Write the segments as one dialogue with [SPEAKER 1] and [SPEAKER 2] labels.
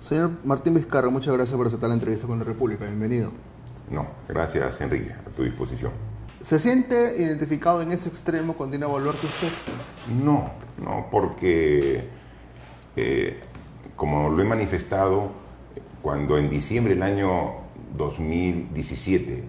[SPEAKER 1] Señor Martín Vizcarra, muchas gracias por aceptar la entrevista con La República. Bienvenido.
[SPEAKER 2] No, gracias Enrique, a tu disposición.
[SPEAKER 1] ¿Se siente identificado en ese extremo con Dina Boluarte usted?
[SPEAKER 2] No, porque como lo he manifestado, cuando en diciembre del año 2017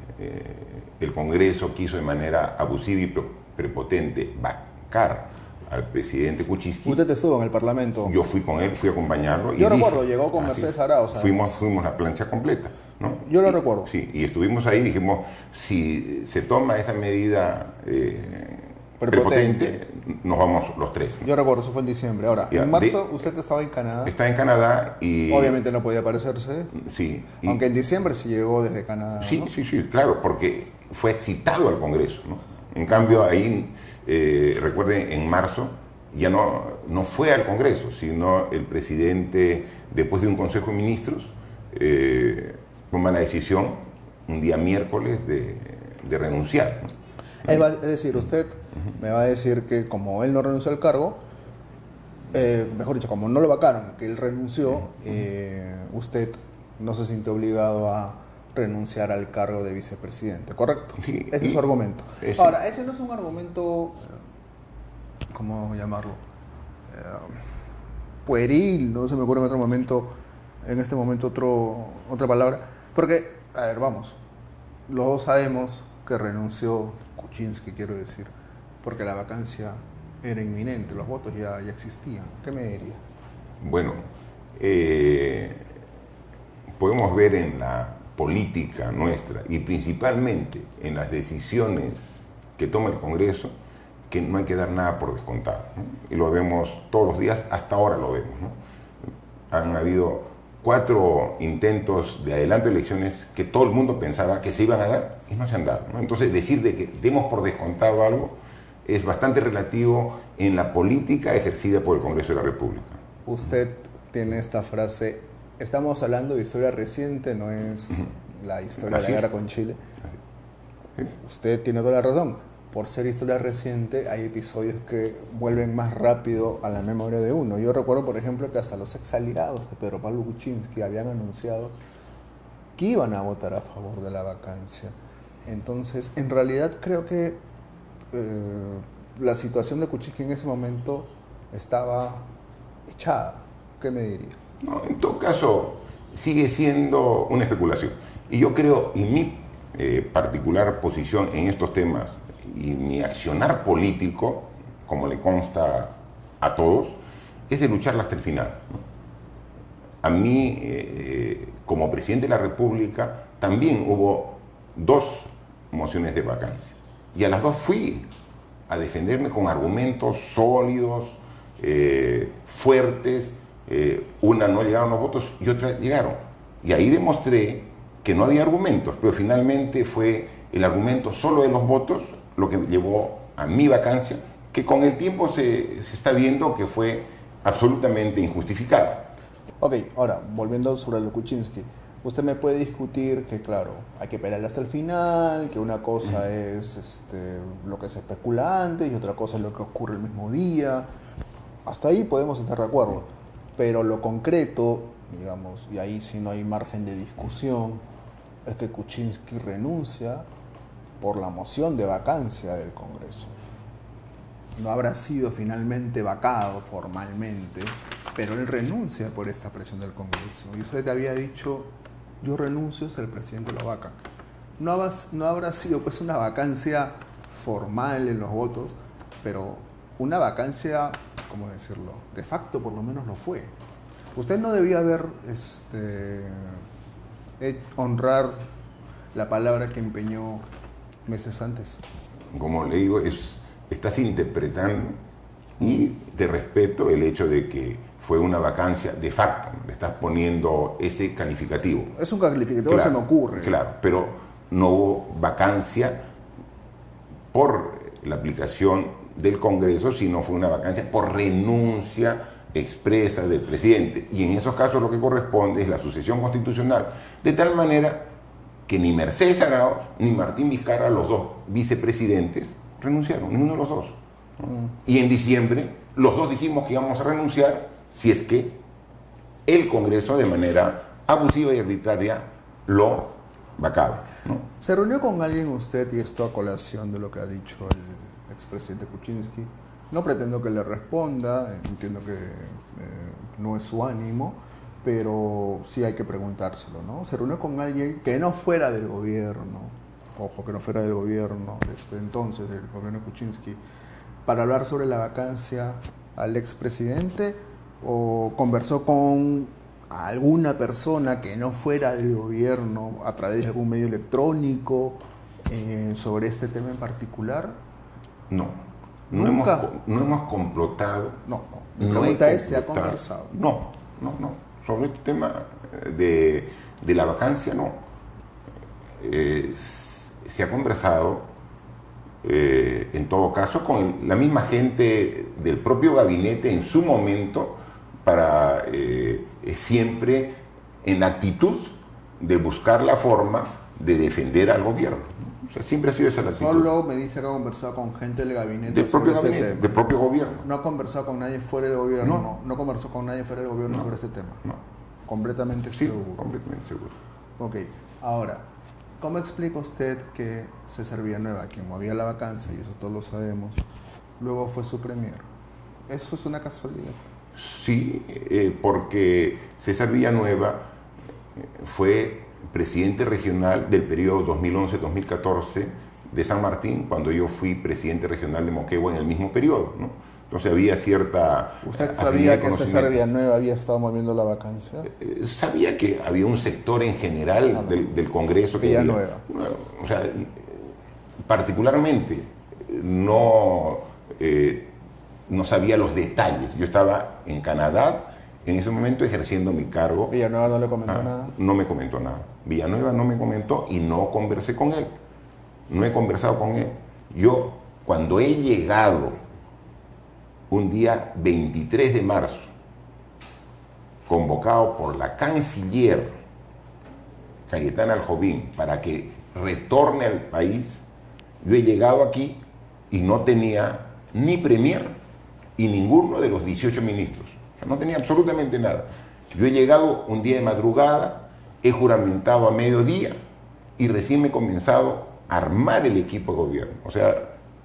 [SPEAKER 2] el Congreso quiso de manera abusiva y prepotente vacar al presidente Kuczynski.
[SPEAKER 1] Usted estuvo en el Parlamento.
[SPEAKER 2] Yo fui con él, fui a acompañarlo.
[SPEAKER 1] Yo recuerdo, llegó con Mercedes Arauz.
[SPEAKER 2] Fuimos la plancha completa, ¿no?
[SPEAKER 1] Yo lo recuerdo.
[SPEAKER 2] Sí, y estuvimos ahí y dijimos, si se toma esa medida prepotente, nos vamos los tres, ¿no?
[SPEAKER 1] Yo recuerdo, eso fue en diciembre. Ahora, en marzo usted estaba en Canadá.
[SPEAKER 2] Está en Canadá y...
[SPEAKER 1] Obviamente no podía aparecerse.
[SPEAKER 2] Sí.
[SPEAKER 1] Aunque en diciembre sí llegó desde Canadá,
[SPEAKER 2] Sí,
[SPEAKER 1] ¿no?
[SPEAKER 2] sí, claro, porque fue citado al Congreso, ¿no? En cambio, ahí, recuerden, en marzo ya no fue al Congreso, sino el presidente, después de un Consejo de Ministros, toma la decisión un día miércoles de renunciar, ¿no?
[SPEAKER 1] Es decir, usted me va a decir que como él no renunció al cargo, mejor dicho, como no lo vacaron, que él renunció, usted no se sintió obligado a renunciar al cargo de vicepresidente, ¿correcto?
[SPEAKER 2] Sí,
[SPEAKER 1] ese es su argumento. Ahora, ese no es un argumento, ¿cómo llamarlo? Pueril, no se me ocurre en este momento otra palabra, porque, a ver, vamos, los dos sabemos que renunció Kuczynski, quiero decir, porque la vacancia era inminente, los votos ya existían. ¿Qué me diría?
[SPEAKER 2] Bueno, podemos ver en la política nuestra y principalmente en las decisiones que toma el Congreso que no hay que dar nada por descontado, ¿no? Y lo vemos todos los días, hasta ahora lo vemos, ¿no? Han habido 4 intentos de adelanto de elecciones que todo el mundo pensaba que se iban a dar y no se han dado, ¿no? Entonces decir de que demos por descontado algo es bastante relativo en la política ejercida por el Congreso de la República.
[SPEAKER 1] Usted tiene esta frase: estamos hablando de historia reciente, no es la historia de la guerra con Chile. Usted tiene toda la razón. Por ser historia reciente, hay episodios que vuelven más rápido a la memoria de uno. Yo recuerdo, por ejemplo, que hasta los exaliados de Pedro Pablo Kuczynski habían anunciado que iban a votar a favor de la vacancia. Entonces, en realidad creo que la situación de Kuczynski en ese momento estaba echada. ¿Qué me diría?
[SPEAKER 2] No, en todo caso, sigue siendo una especulación. Y yo creo, y mi particular posición en estos temas y mi accionar político, como le consta a todos, es de lucharla hasta el final, ¿no? A mí, como presidente de la República, también hubo 2 mociones de vacancia. Y a las 2 fui a defenderme con argumentos sólidos, fuertes. Una no llegaron los votos y otra llegaron. Y ahí demostré que no había argumentos, pero finalmente fue el argumento solo de los votos lo que llevó a mi vacancia, que con el tiempo se está viendo que fue absolutamente injustificada.
[SPEAKER 1] Ok, ahora, volviendo sobre lo Kuczynski, usted me puede discutir que, claro, hay que pelear hasta el final, que una cosa es lo que se especula antes y otra cosa es lo que ocurre el mismo día. Hasta ahí podemos estar de acuerdo, pero lo concreto, digamos, y ahí sí no hay margen de discusión, es que Kuczynski renuncia por la moción de vacancia del Congreso. No habrá sido finalmente vacado formalmente, pero él renuncia por esta presión del Congreso. Y usted había dicho, yo renuncio si el presidente lo vaca. No habrá sido pues una vacancia formal en los votos, pero una vacancia, ¿cómo decirlo?, de facto por lo menos lo fue. Usted no debía haber honrar la palabra que empeñó meses antes.
[SPEAKER 2] Como le digo, estás interpretando, y te respeto el hecho de que fue una vacancia de facto, le estás poniendo ese calificativo.
[SPEAKER 1] Es un calificativo,
[SPEAKER 2] claro,
[SPEAKER 1] se me ocurre.
[SPEAKER 2] Claro, pero no hubo vacancia por la aplicación del Congreso, sino fue una vacancia por renuncia expresa del presidente. Y en esos casos lo que corresponde es la sucesión constitucional, de tal manera que ni Mercedes Arauz ni Martín Vizcarra, los 2 vicepresidentes, renunciaron, ninguno de los 2. Y en diciembre los dos dijimos que íbamos a renunciar si es que el Congreso de manera abusiva y arbitraria lo vacaba, ¿no?
[SPEAKER 1] ¿Se reunió con alguien usted, y esto a colación de lo que ha dicho el expresidente Kuczynski? No pretendo que le responda, entiendo que no es su ánimo, pero sí hay que preguntárselo, ¿no? ¿Se reunió con alguien que no fuera del gobierno, ojo, que no fuera del gobierno, entonces, del gobierno Kuczynski, para hablar sobre la vacancia al expresidente, o conversó con alguna persona que no fuera del gobierno a través de algún medio electrónico sobre este tema en particular?
[SPEAKER 2] No,
[SPEAKER 1] ¿Nunca?
[SPEAKER 2] no hemos complotado.
[SPEAKER 1] No. Mi pregunta es, ¿se ha
[SPEAKER 2] complotado.
[SPEAKER 1] conversado?
[SPEAKER 2] No. Sobre este tema de la vacancia, no. Se ha conversado, en todo caso, con la misma gente del propio gabinete en su momento, para siempre en la actitud de buscar la forma de defender al gobierno. O sea, siempre ha sido esa la actitud.
[SPEAKER 1] Solo me dice que ha conversado con gente del gabinete
[SPEAKER 2] Del propio
[SPEAKER 1] sobre
[SPEAKER 2] gabinete,
[SPEAKER 1] este tema.
[SPEAKER 2] del propio gobierno.
[SPEAKER 1] No ha conversado con nadie fuera del gobierno.
[SPEAKER 2] No.
[SPEAKER 1] No conversó con nadie fuera del gobierno
[SPEAKER 2] No.
[SPEAKER 1] sobre este tema.
[SPEAKER 2] No.
[SPEAKER 1] Completamente
[SPEAKER 2] Sí,
[SPEAKER 1] seguro.
[SPEAKER 2] completamente seguro.
[SPEAKER 1] Ok, ahora, ¿cómo explica usted que César Villanueva, quien movía la vacancia, y eso todos lo sabemos, luego fue su premier? ¿Eso es una casualidad?
[SPEAKER 2] Sí, porque César Villanueva fue presidente regional del periodo 2011-2014 de San Martín, cuando yo fui presidente regional de Moquegua en el mismo periodo, ¿no? Entonces había cierta...
[SPEAKER 1] ¿Usted
[SPEAKER 2] afinidad
[SPEAKER 1] sabía
[SPEAKER 2] de
[SPEAKER 1] que César
[SPEAKER 2] conocimiento.
[SPEAKER 1] Villanueva había estado moviendo la vacancia?
[SPEAKER 2] Sabía que había un sector en general del Congreso que
[SPEAKER 1] Villanueva.
[SPEAKER 2] o sea, particularmente no sabía los detalles. Yo estaba en Canadá en ese momento ejerciendo mi cargo.
[SPEAKER 1] Villanueva no le comentó nada.
[SPEAKER 2] No me comentó nada. Villanueva no me comentó y no conversé con él. No he conversado con él. Yo, cuando he llegado un día 23 de marzo, convocado por la canciller Cayetana Aljovín para que retorne al país, yo he llegado aquí y no tenía ni premier y ninguno de los 18 ministros. O sea, no tenía absolutamente nada. Yo he llegado un día de madrugada, he juramentado a mediodía y recién me he comenzado a armar el equipo de gobierno. O sea,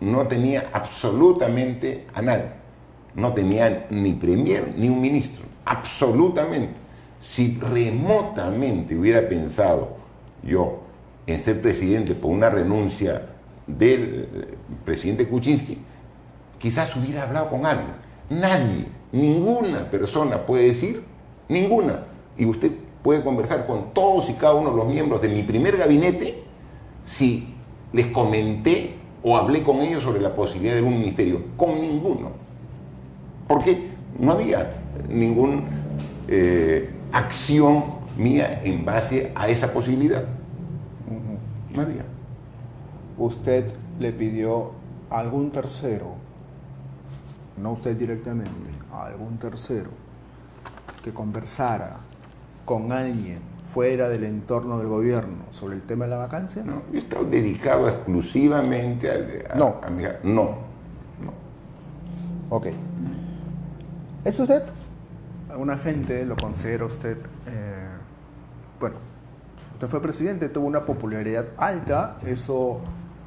[SPEAKER 2] no tenía absolutamente a nadie. No tenía ni premier ni un ministro. Absolutamente. Si remotamente hubiera pensado yo en ser presidente por una renuncia del presidente Kuczynski, quizás hubiera hablado con alguien. Nadie, ninguna persona puede decir, ninguna. Y usted puede conversar con todos y cada uno de los miembros de mi primer gabinete si les comenté o hablé con ellos sobre la posibilidad de un ministerio. Con ninguno. Porque no había ninguna acción mía en base a esa posibilidad. No había.
[SPEAKER 1] ¿Usted le pidió a algún tercero, no usted directamente, a algún tercero, que conversara con alguien fuera del entorno del gobierno sobre el tema de la vacancia?
[SPEAKER 2] No, yo he estado dedicado exclusivamente
[SPEAKER 1] No.
[SPEAKER 2] No.
[SPEAKER 1] Ok. ¿Es usted? ¿Alguna gente lo considera usted? Bueno, usted fue presidente, tuvo una popularidad alta, eso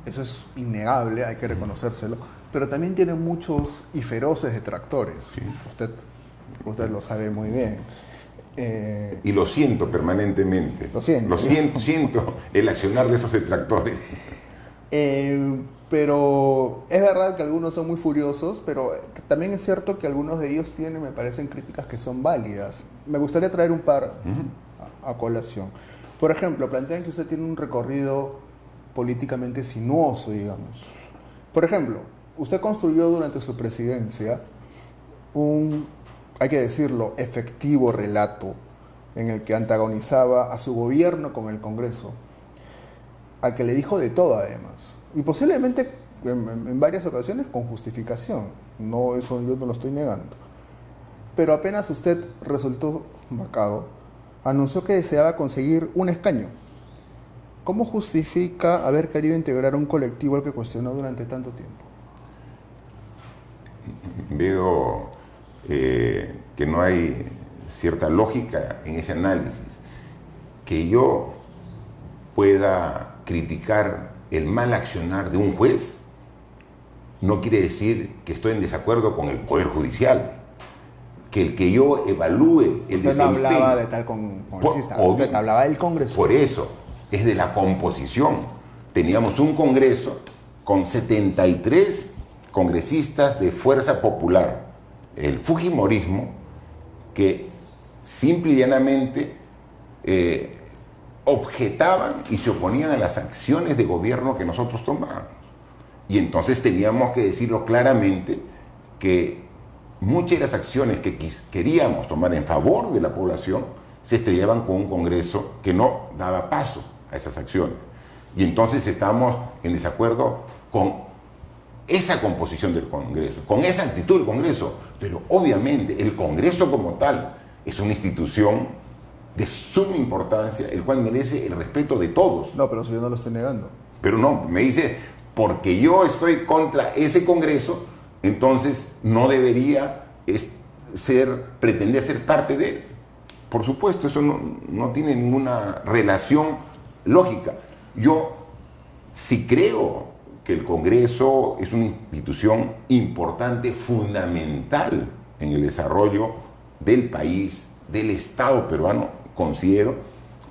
[SPEAKER 1] es innegable, hay que reconocérselo, pero también tiene muchos y feroces detractores.
[SPEAKER 2] Sí.
[SPEAKER 1] Usted lo sabe muy bien.
[SPEAKER 2] Y lo siento permanentemente.
[SPEAKER 1] Lo siento.
[SPEAKER 2] Siento el accionar de esos detractores.
[SPEAKER 1] Pero es verdad que algunos son muy furiosos, pero también es cierto que algunos de ellos tienen, me parecen, críticas que son válidas. Me gustaría traer un par a colación. Por ejemplo, plantean que usted tiene un recorrido políticamente sinuoso, digamos. Por ejemplo, usted construyó durante su presidencia un, hay que decirlo, efectivo relato en el que antagonizaba a su gobierno con el Congreso, al que le dijo de todo además. Y posiblemente en varias ocasiones con justificación. No, eso yo no lo estoy negando. Pero apenas usted resultó vacado, anunció que deseaba conseguir un escaño. ¿Cómo justifica haber querido integrar un colectivo al que cuestionó durante tanto tiempo?
[SPEAKER 2] veo que no hay cierta lógica en ese análisis. Que yo pueda criticar el mal accionar de un juez no quiere decir que estoy en desacuerdo con el Poder Judicial. Que el que yo evalúe el desempeño...
[SPEAKER 1] Usted no hablaba de tal congresista, usted hablaba del Congreso.
[SPEAKER 2] Por eso, es de la composición. Teníamos un Congreso con 73 congresistas de Fuerza Popular. El fujimorismo, que simple y llanamente objetaban y se oponían a las acciones de gobierno que nosotros tomábamos. Y entonces teníamos que decirlo claramente que muchas de las acciones que queríamos tomar en favor de la población se estrellaban con un Congreso que no daba paso a esas acciones. Y entonces estamos en desacuerdo con esa composición del Congreso, con esa actitud del Congreso. Pero obviamente el Congreso como tal es una institución de suma importancia, el cual merece el respeto de todos.
[SPEAKER 1] No, pero eso yo no lo estoy negando.
[SPEAKER 2] Pero no, me dice, porque yo estoy contra ese Congreso, entonces no debería pretender ser parte de él. Por supuesto, eso no tiene ninguna relación lógica. Yo sí creo que el Congreso es una institución importante, fundamental en el desarrollo del país, del Estado peruano, considero,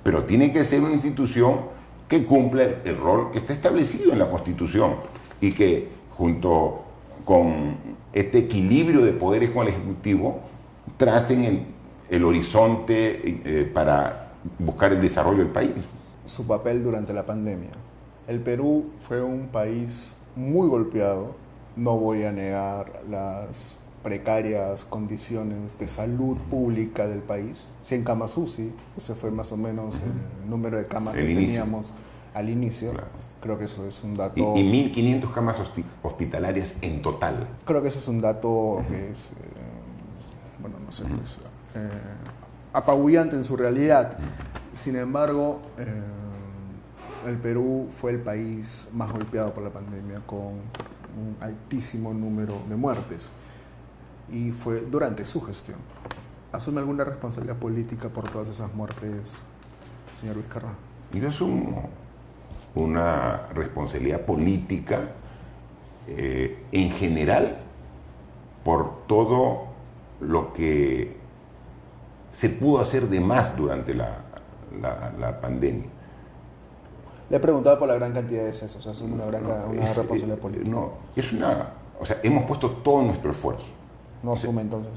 [SPEAKER 2] pero tiene que ser una institución que cumpla el rol que está establecido en la Constitución y que junto con este equilibrio de poderes con el Ejecutivo tracen el horizonte para buscar el desarrollo del país.
[SPEAKER 1] Su papel durante la pandemia. El Perú fue un país muy golpeado, no voy a negar las precarias condiciones de salud pública del país. 100 camas UCI, ese fue más o menos el número de camas que teníamos al inicio.
[SPEAKER 2] Claro.
[SPEAKER 1] Creo que eso es un dato...
[SPEAKER 2] Y 1.500 camas hospitalarias en total.
[SPEAKER 1] Creo que ese es un dato que es, bueno, no sé, pues, apabullante en su realidad. Sin embargo, el Perú fue el país más golpeado por la pandemia, con un altísimo número de muertes. Y fue durante su gestión. ¿Asume alguna responsabilidad política por todas esas muertes, señor Vizcarra?
[SPEAKER 2] Yo asumo una responsabilidad política en general por todo lo que se pudo hacer de más durante la pandemia.
[SPEAKER 1] Le he preguntado por la gran cantidad de decesos. ¿Asume una responsabilidad política?
[SPEAKER 2] No, o sea, hemos puesto todo nuestro esfuerzo.
[SPEAKER 1] ¿No asume entonces?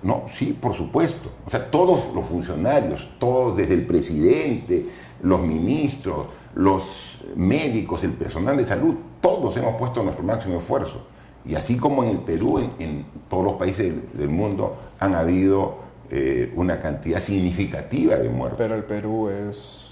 [SPEAKER 2] No, sí, por supuesto. O sea, todos los funcionarios, todos desde el presidente, los ministros, los médicos, el personal de salud, todos hemos puesto nuestro máximo esfuerzo. Y así como en el Perú, en todos los países del mundo han habido una cantidad significativa de muertes.
[SPEAKER 1] Pero el Perú es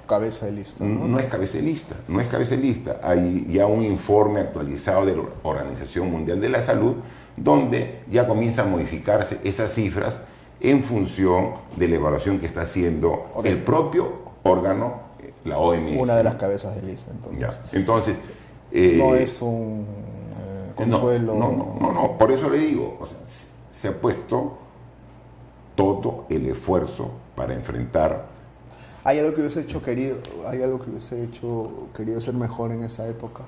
[SPEAKER 1] cabeza de lista, ¿no?
[SPEAKER 2] No es cabeza de lista, no es cabeza de lista. Hay ya un informe actualizado de la Organización Mundial de la Salud donde ya comienzan a modificarse esas cifras en función de la evaluación que está haciendo el propio órgano, la OMS.
[SPEAKER 1] Una de las cabezas de lista, entonces.
[SPEAKER 2] Ya. Entonces
[SPEAKER 1] no es un consuelo.
[SPEAKER 2] No, por eso le digo, o sea, se ha puesto todo el esfuerzo para enfrentar.
[SPEAKER 1] ¿Hay algo que hubiese querido hacer mejor en esa época?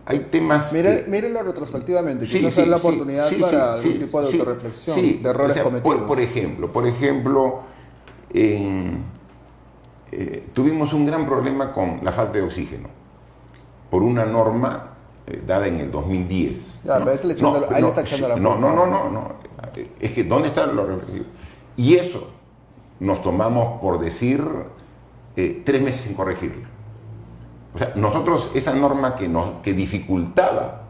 [SPEAKER 2] Hay temas...
[SPEAKER 1] Mírelo retrospectivamente, quizás es la oportunidad para algún tipo de autorreflexión, de errores cometidos.
[SPEAKER 2] Por ejemplo, tuvimos un gran problema con la falta de oxígeno, por una norma dada en el 2010.
[SPEAKER 1] Ya, ¿no? Pero ahí le está echando la culpa.
[SPEAKER 2] No. Es que ¿dónde están los reflexivos? Y eso nos tomamos, por decir, 3 meses sin corregirla. O sea, nosotros, esa norma que dificultaba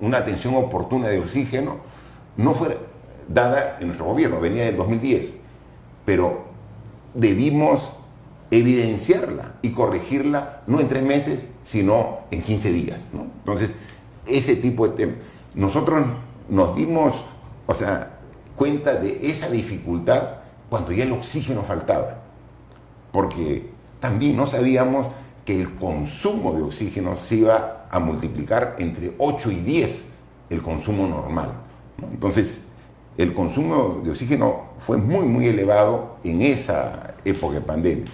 [SPEAKER 2] una atención oportuna de oxígeno, no fue dada en nuestro gobierno, venía del 2010, pero debimos evidenciarla y corregirla no en 3 meses, sino en 15 días, ¿no? Entonces, ese tipo de temas. Nosotros nos dimos, cuenta de esa dificultad cuando ya el oxígeno faltaba, porque también no sabíamos que el consumo de oxígeno se iba a multiplicar entre 8 y 10 el consumo normal, ¿no? Entonces, el consumo de oxígeno fue muy elevado en esa época de pandemia.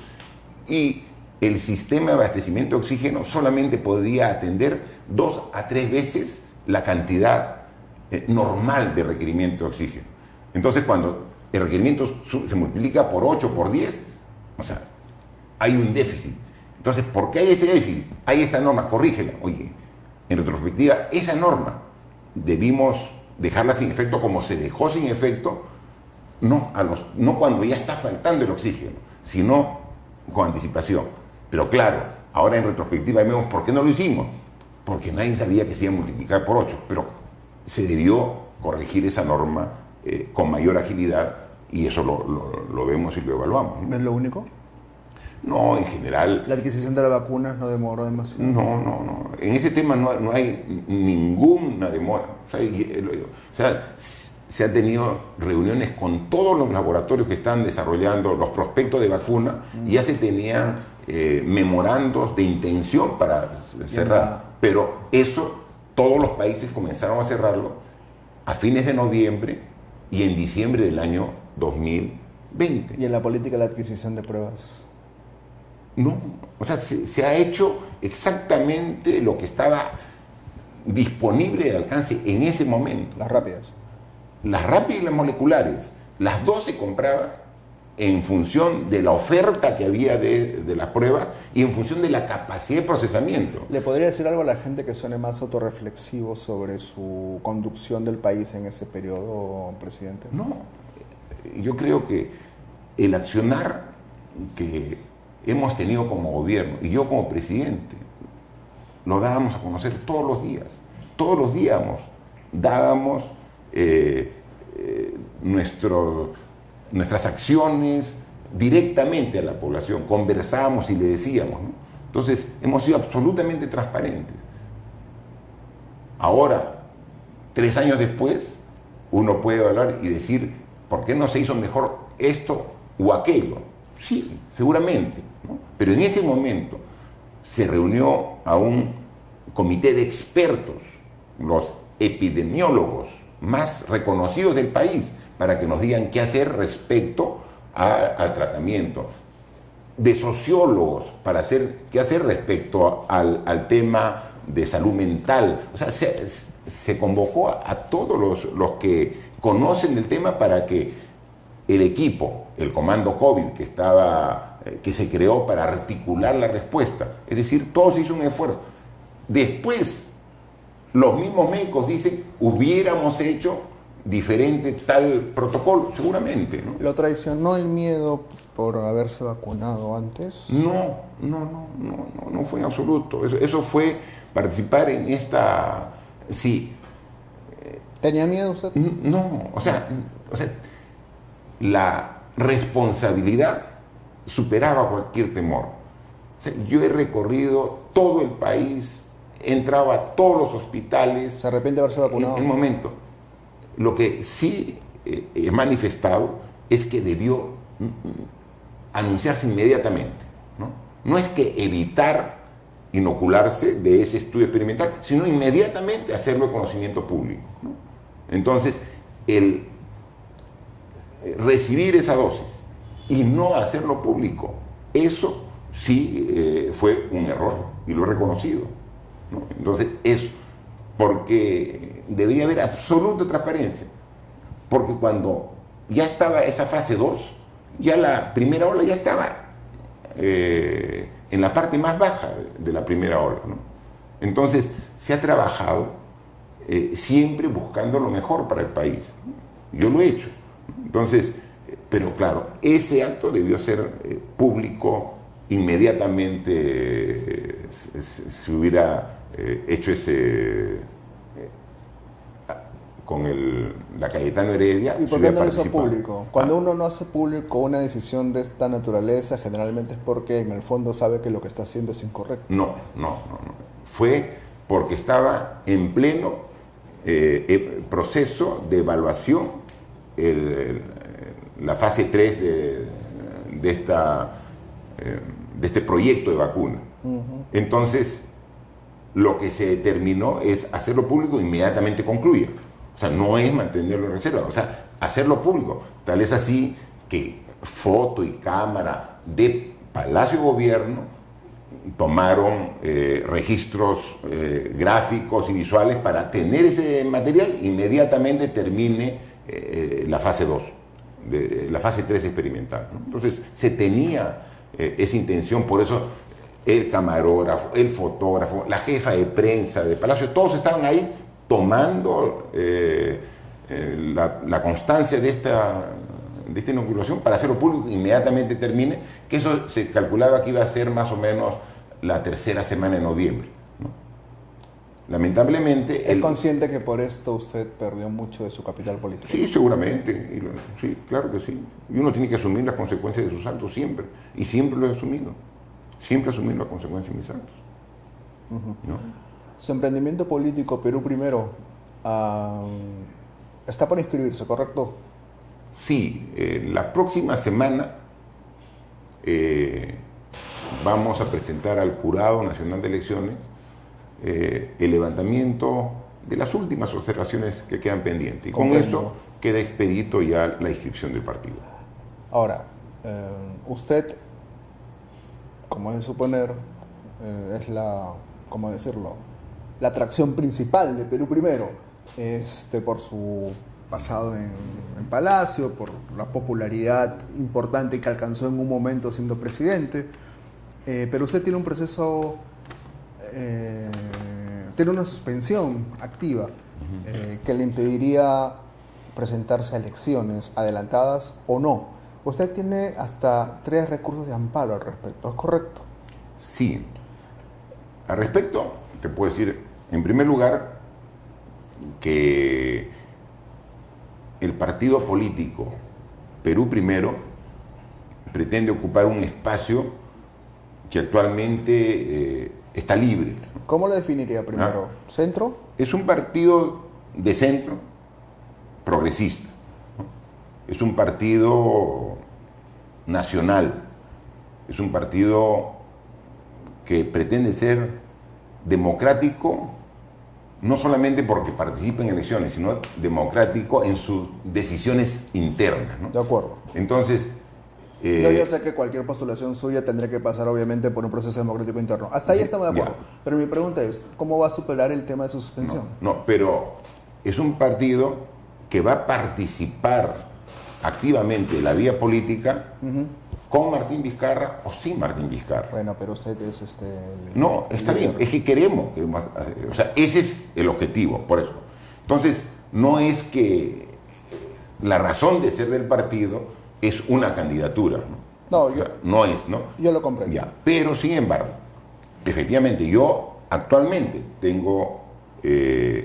[SPEAKER 2] Y el sistema de abastecimiento de oxígeno solamente podía atender 2 a 3 veces la cantidad normal de requerimiento de oxígeno. Entonces, cuando el requerimiento se multiplica por 8, por 10, o sea, hay un déficit. Entonces, ¿por qué hay ese déficit? Hay esta norma, corrígela. Oye, en retrospectiva, esa norma debimos dejarla sin efecto como se dejó sin efecto, no cuando ya está faltando el oxígeno, sino con anticipación. Pero claro, ahora en retrospectiva vemos por qué no lo hicimos. Porque nadie sabía que se iba a multiplicar por 8, pero se debió corregir esa norma con mayor agilidad y eso lo vemos y lo evaluamos, ¿no?
[SPEAKER 1] ¿No es lo único?
[SPEAKER 2] No, en general...
[SPEAKER 1] ¿La adquisición de la vacuna no demoró demasiado?
[SPEAKER 2] No. En ese tema no hay ninguna demora. O sea, se han tenido reuniones con todos los laboratorios que están desarrollando los prospectos de vacuna y ya se tenían memorandos de intención para cerrar. Pero eso, todos los países comenzaron a cerrarlo a fines de noviembre y en diciembre del año 2020.
[SPEAKER 1] ¿Y en la política de la adquisición de pruebas?
[SPEAKER 2] No, o sea, se ha hecho exactamente lo que estaba disponible al alcance en ese momento.
[SPEAKER 1] Las rápidas.
[SPEAKER 2] Las rápidas y las moleculares, las dos se compraban en función de la oferta que había de las pruebas y en función de la capacidad de procesamiento.
[SPEAKER 1] ¿Le podría decir algo a la gente que suene más autorreflexivo sobre su conducción del país en ese periodo, presidente?
[SPEAKER 2] No, yo creo que el accionar que hemos tenido como gobierno y yo como presidente, lo dábamos a conocer todos los días. Todos los días dábamos nuestras acciones directamente a la población, conversábamos y le decíamos, ¿no? Entonces, hemos sido absolutamente transparentes. Ahora, 3 años después, uno puede hablar y decir, ¿por qué no se hizo mejor esto o aquello? Sí, seguramente, ¿no? Pero en ese momento se reunió a un comité de expertos, los epidemiólogos más reconocidos del país, para que nos digan qué hacer respecto al tratamiento, de sociólogos para qué hacer respecto al tema de salud mental. O sea, se convocó a todos los que conocen del tema para que el equipo, el comando COVID que se creó para articular la respuesta, es decir, todo se hizo un esfuerzo. Después, los mismos médicos dicen, hubiéramos hecho diferente tal protocolo, seguramente, ¿no?
[SPEAKER 1] ¿Lo traicionó el miedo por haberse vacunado antes?
[SPEAKER 2] No fue en absoluto. Eso fue participar en esta... Sí.
[SPEAKER 1] ¿Tenía miedo usted?
[SPEAKER 2] No, o sea, la responsabilidad superaba cualquier temor. O sea, yo he recorrido todo el país, he entrado a todos los hospitales.
[SPEAKER 1] ¿Se arrepiente de haberse vacunado?
[SPEAKER 2] En un momento. Lo que sí he manifestado es que debió anunciarse inmediatamente, ¿no? No es que evitar inocularse de ese estudio experimental, sino inmediatamente hacerlo de conocimiento público, ¿no? Entonces, el recibir esa dosis y no hacerlo público, eso sí fue un error y lo he reconocido, ¿no? Entonces, eso, porque debería haber absoluta transparencia, porque cuando ya estaba esa fase 2, ya la primera ola ya estaba en la parte más baja de la primera ola, ¿no? Entonces, se ha trabajado siempre buscando lo mejor para el país, ¿no? Yo lo he hecho. Entonces, pero claro, ese acto debió ser público inmediatamente. Se hubiera hecho ese con la Cayetano Heredia.
[SPEAKER 1] ¿Y por qué no lo hizo público? Cuando uno no hace público una decisión de esta naturaleza, generalmente es porque en el fondo sabe que lo que está haciendo es incorrecto.
[SPEAKER 2] No. Fue porque estaba en pleno proceso de evaluación, la fase 3 de este proyecto de vacuna. Entonces, lo que se determinó es hacerlo público e inmediatamente concluir. O sea, no es mantenerlo en reserva, o sea, hacerlo público. Tal es así que foto y cámara de Palacio Gobierno tomaron registros gráficos y visuales para tener ese material, inmediatamente termine la fase 2, la fase 3 experimental, ¿no? Entonces, se tenía esa intención, por eso el camarógrafo, el fotógrafo, la jefa de prensa de Palacio, todos estaban ahí tomando la constancia de esta inoculación para hacerlo público inmediatamente termine, que eso se calculaba que iba a ser más o menos la tercera semana de noviembre, ¿no? Lamentablemente...
[SPEAKER 1] ¿Es consciente que por esto usted perdió mucho de su capital político?
[SPEAKER 2] Sí, seguramente, sí, claro que sí. Y uno tiene que asumir las consecuencias de sus actos siempre, y siempre lo he asumido. Siempre asumir las consecuencias de mis actos. ¿No?
[SPEAKER 1] Su emprendimiento político, Perú Primero, está por inscribirse, ¿correcto?
[SPEAKER 2] Sí, la próxima semana vamos a presentar al Jurado Nacional de Elecciones el levantamiento de las últimas observaciones que quedan pendientes. Y con eso queda expedito ya la inscripción del partido.
[SPEAKER 1] Ahora, usted, como es de suponer, es ¿cómo decirlo?, la atracción principal de Perú Primero, por su pasado en Palacio, por la popularidad importante que alcanzó en un momento siendo presidente, pero usted tiene un proceso, tiene una suspensión activa que le impediría presentarse a elecciones adelantadas o no. Usted tiene hasta 3 recursos de amparo al respecto, ¿es correcto?
[SPEAKER 2] Sí. Al respecto, te puedo decir, en primer lugar, que el partido político Perú Primero pretende ocupar un espacio que actualmente está libre.
[SPEAKER 1] ¿Cómo lo definiría primero? ¿Centro?
[SPEAKER 2] Es un partido de centro progresista, ¿no? Es un partido nacional, es un partido que pretende ser democrático, no solamente porque participa en elecciones, sino democrático en sus decisiones internas, ¿no?
[SPEAKER 1] De acuerdo.
[SPEAKER 2] Entonces...
[SPEAKER 1] yo sé que cualquier postulación suya tendría que pasar obviamente por un proceso democrático interno. Hasta ahí estamos de acuerdo. Pero mi pregunta es, ¿cómo va a superar el tema de su suspensión?
[SPEAKER 2] No, pero es un partido que va a participar activamente en la vía política con Martín Vizcarra o sin Martín Vizcarra.
[SPEAKER 1] Bueno, pero usted es
[SPEAKER 2] No, está bien, es que queremos, o sea, ese es el objetivo, por eso. Entonces, no es que la razón de ser del partido es una candidatura, ¿no?
[SPEAKER 1] No,
[SPEAKER 2] no es, ¿no?
[SPEAKER 1] Yo lo comprendo.
[SPEAKER 2] Ya, pero sin embargo, efectivamente, yo actualmente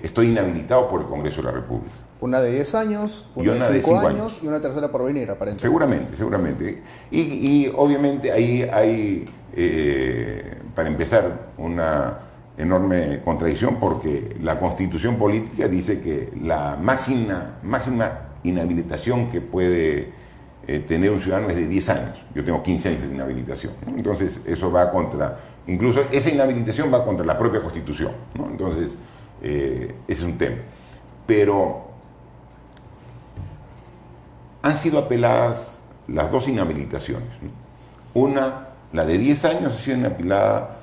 [SPEAKER 2] estoy inhabilitado por el Congreso de la República.
[SPEAKER 1] Una de 10 años, una de 5 años y una tercera por venir, aparentemente.
[SPEAKER 2] Seguramente. Y obviamente ahí hay, para empezar, una enorme contradicción porque la Constitución política dice que la máxima inhabilitación que puede tener un ciudadano es de 10 años. Yo tengo 15 años de inhabilitación, ¿no? Entonces eso va contra, incluso esa inhabilitación va contra la propia Constitución, ¿no? Entonces ese es un tema. Pero han sido apeladas las 2 inhabilitaciones, ¿no? Una, la de 10 años, ha sido inapelada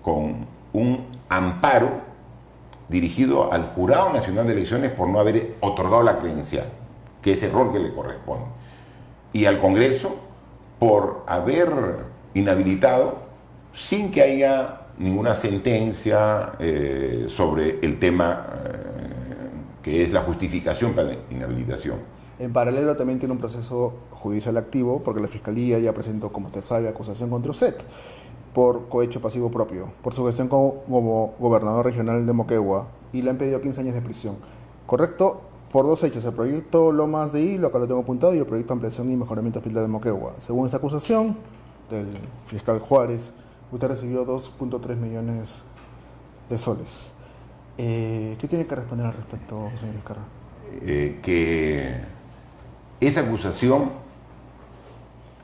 [SPEAKER 2] con un amparo dirigido al Jurado Nacional de Elecciones por no haber otorgado la credencial, que es el rol que le corresponde, y al Congreso por haber inhabilitado sin que haya ninguna sentencia sobre el tema que es la justificación para la inhabilitación.
[SPEAKER 1] En paralelo también tiene un proceso judicial activo porque la Fiscalía ya presentó, como usted sabe, acusación contra usted por cohecho pasivo propio, por su gestión como gobernador regional de Moquegua, y le han pedido 15 años de prisión. ¿Correcto? Por 2 hechos, el proyecto Lomas de Hilo, acá lo tengo apuntado, y el proyecto Ampliación y Mejoramiento Hospital de Moquegua. Según esta acusación del fiscal Juárez, usted recibió 2.3 millones de soles. ¿Qué tiene que responder al respecto, señor Vizcarra?
[SPEAKER 2] Que esa acusación,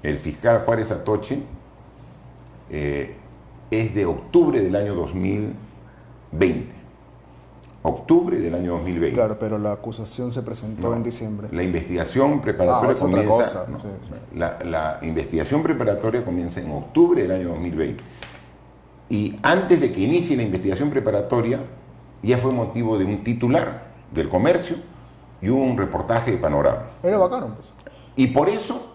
[SPEAKER 2] el fiscal Juárez Atoche, es de octubre del año 2000 2020. Octubre del año 2020.
[SPEAKER 1] Claro, pero la acusación se presentó en diciembre.
[SPEAKER 2] La investigación preparatoria
[SPEAKER 1] es otra
[SPEAKER 2] comienza.
[SPEAKER 1] cosa.
[SPEAKER 2] No,
[SPEAKER 1] Sí, sí.
[SPEAKER 2] La investigación preparatoria comienza en octubre del año 2020. Y antes de que inicie la investigación preparatoria, ya fue motivo de un titular del Comercio y un reportaje de Panorama.
[SPEAKER 1] Ellos vacaron, pues.
[SPEAKER 2] Y por eso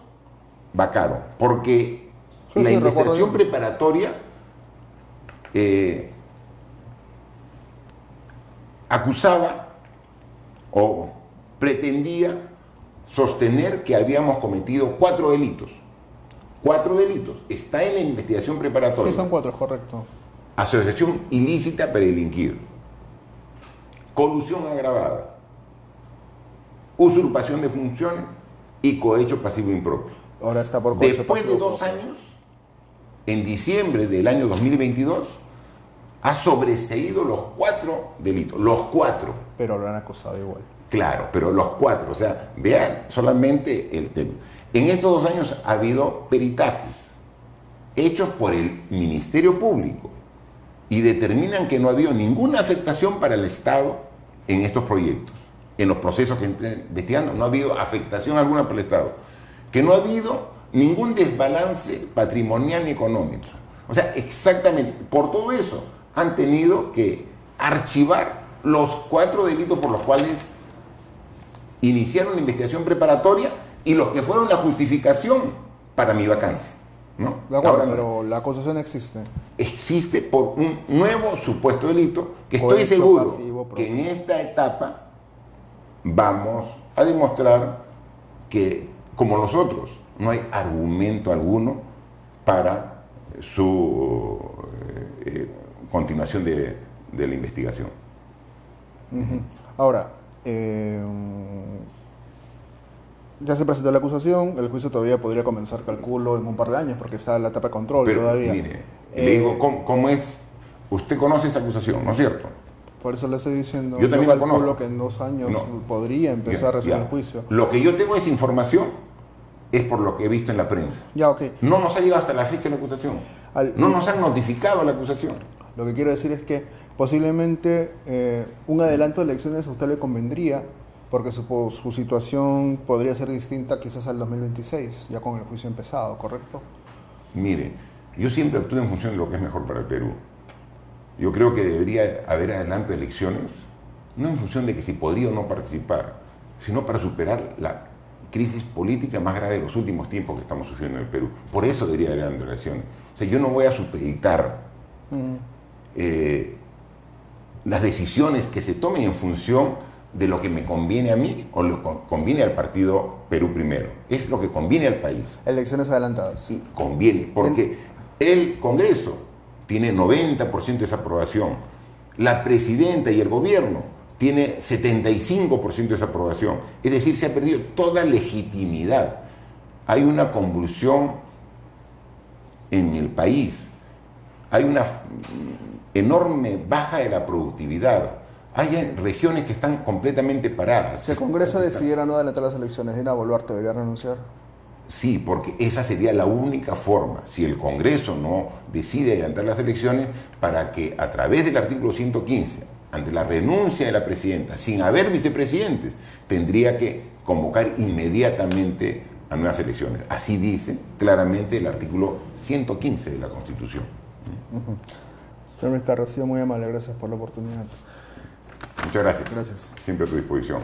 [SPEAKER 2] vacaron, porque
[SPEAKER 1] Sí,
[SPEAKER 2] la
[SPEAKER 1] sí,
[SPEAKER 2] investigación
[SPEAKER 1] recuerdo.
[SPEAKER 2] preparatoria acusaba o pretendía sostener que habíamos cometido 4 delitos. 4 delitos. Está en la investigación preparatoria.
[SPEAKER 1] Sí, son 4, correcto.
[SPEAKER 2] Asociación ilícita para delinquir. Colusión agravada. Usurpación de funciones y cohecho pasivo impropio.
[SPEAKER 1] Ahora está por cohecho
[SPEAKER 2] Después de
[SPEAKER 1] pasivo
[SPEAKER 2] 2
[SPEAKER 1] propio.
[SPEAKER 2] años, en diciembre del año 2022, ha sobreseído los 4 delitos. Los 4.
[SPEAKER 1] Pero lo han acusado igual.
[SPEAKER 2] Claro, pero los 4. O sea, vean solamente el tema. En estos 2 años ha habido peritajes hechos por el Ministerio Público y determinan que no ha habido ninguna afectación para el Estado en estos proyectos. En los procesos que están investigando no ha habido afectación alguna para el Estado. Que no ha habido ningún desbalance patrimonial ni económico. O sea, exactamente, por todo eso han tenido que archivar los 4 delitos por los cuales iniciaron la investigación preparatoria y los que fueron la justificación para mi vacancia, ¿no?
[SPEAKER 1] De acuerdo,
[SPEAKER 2] Ahora,
[SPEAKER 1] pero la acusación existe.
[SPEAKER 2] existe por un nuevo supuesto delito que estoy
[SPEAKER 1] Cohecho
[SPEAKER 2] seguro
[SPEAKER 1] pasivo propio.
[SPEAKER 2] que en esta etapa vamos a demostrar que, como nosotros, no hay argumento alguno para su continuación de la investigación.
[SPEAKER 1] Ahora, ya se presentó la acusación, el juicio todavía podría comenzar, calculo, en un par de años, porque está en la etapa de control
[SPEAKER 2] Pero,
[SPEAKER 1] todavía.
[SPEAKER 2] mire, le digo, ¿cómo es? Usted conoce esa acusación, ¿no es cierto?
[SPEAKER 1] Por eso le estoy diciendo,
[SPEAKER 2] Yo también la
[SPEAKER 1] calculo
[SPEAKER 2] conozco.
[SPEAKER 1] que en 2 años
[SPEAKER 2] No.
[SPEAKER 1] podría empezar
[SPEAKER 2] Ya,
[SPEAKER 1] recién
[SPEAKER 2] ya.
[SPEAKER 1] el juicio.
[SPEAKER 2] Lo que yo tengo es información, es por lo que he visto en la prensa.
[SPEAKER 1] Ya, ok.
[SPEAKER 2] No nos ha llegado hasta la fecha la acusación. No nos han notificado la acusación.
[SPEAKER 1] Lo que quiero decir es que posiblemente un adelanto de elecciones a usted le convendría, porque su situación podría ser distinta quizás al 2026, ya con el juicio empezado, ¿correcto?
[SPEAKER 2] Mire, yo siempre actúo en función de lo que es mejor para el Perú. Yo creo que debería haber adelanto de elecciones, no en función de que si podría o no participar, sino para superar la crisis política más grave de los últimos tiempos que estamos sufriendo en el Perú. Por eso debería haber adelanto de elecciones. O sea, yo no voy a supeditar las decisiones que se tomen en función de lo que me conviene a mí o lo que conviene al partido Perú Primero. Es lo que conviene al país.
[SPEAKER 1] Elecciones adelantadas.
[SPEAKER 2] Conviene, porque el Congreso tiene 90% de esa aprobación. La presidenta y el gobierno tiene 75% de esa aprobación. Es decir, se ha perdido toda legitimidad. Hay una convulsión en el país. Hay una enorme baja de la productividad. Hay regiones que están completamente paradas.
[SPEAKER 1] Si el Congreso decidiera no adelantar las elecciones, Dina Boluarte debería renunciar.
[SPEAKER 2] Sí, porque esa sería la única forma, si el Congreso no decide adelantar las elecciones, para que a través del artículo 115, ante la renuncia de la presidenta, sin haber vicepresidentes, tendría que convocar inmediatamente a nuevas elecciones. Así dice claramente el artículo 115 de la Constitución.
[SPEAKER 1] Señor Vizcarra, ha sido muy amable, gracias por la oportunidad.
[SPEAKER 2] Muchas gracias.
[SPEAKER 1] Gracias.
[SPEAKER 2] Siempre a tu disposición.